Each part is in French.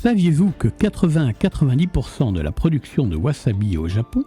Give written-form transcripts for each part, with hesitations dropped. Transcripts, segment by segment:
Saviez-vous que 80 à 90% de la production de wasabi au Japon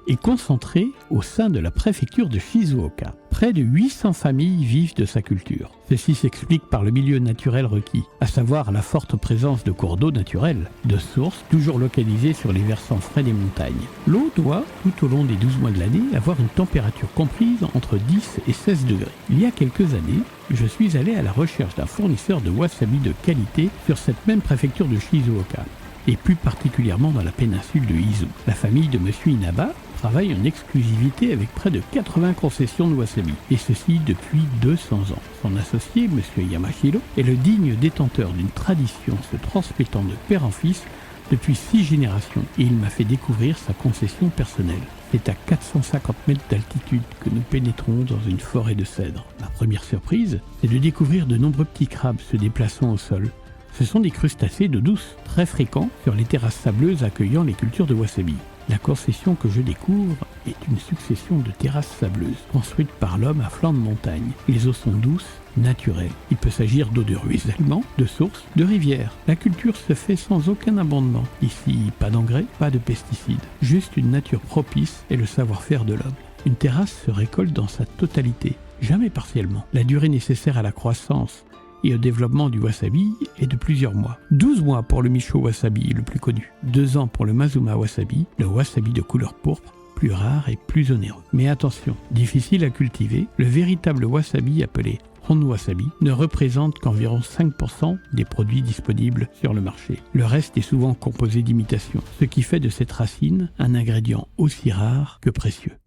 est concentrée au sein de la préfecture de Shizuoka? Près de 800 familles vivent de sa culture. Ceci s'explique par le milieu naturel requis, à savoir la forte présence de cours d'eau naturels, de sources toujours localisées sur les versants frais des montagnes. L'eau doit, tout au long des 12 mois de l'année, avoir une température comprise entre 10 et 16 degrés. Il y a quelques années, je suis allé à la recherche d'un fournisseur de wasabi de qualité sur cette même préfecture de Shizuoka, et plus particulièrement dans la péninsule de Izu. La famille de M. Inaba travaille en exclusivité avec près de 80 concessions de wasabi, et ceci depuis 200 ans. Son associé, M. Yamashiro, est le digne détenteur d'une tradition se transmettant de père en fils depuis 6 générations, et il m'a fait découvrir sa concession personnelle. C'est à 450 mètres d'altitude que nous pénétrons dans une forêt de cèdres. Ma première surprise, c'est de découvrir de nombreux petits crabes se déplaçant au sol. Ce sont des crustacés d'eau douce, très fréquents sur les terrasses sableuses accueillant les cultures de wasabi. La concession que je découvre est une succession de terrasses sableuses, construites par l'homme à flanc de montagne. Les eaux sont douces, naturelles. Il peut s'agir d'eau de ruissellement, de sources, de rivières. La culture se fait sans aucun abondement. Ici, pas d'engrais, pas de pesticides. Juste une nature propice et le savoir-faire de l'homme. Une terrasse se récolte dans sa totalité, jamais partiellement. La durée nécessaire à la croissance et au développement du wasabi est de plusieurs mois. 12 mois pour le Micho wasabi, le plus connu. 2 ans pour le Mazuma wasabi, le wasabi de couleur pourpre, plus rare et plus onéreux. Mais attention, difficile à cultiver, le véritable wasabi appelé Hon wasabi ne représente qu'environ 5% des produits disponibles sur le marché. Le reste est souvent composé d'imitations, ce qui fait de cette racine un ingrédient aussi rare que précieux.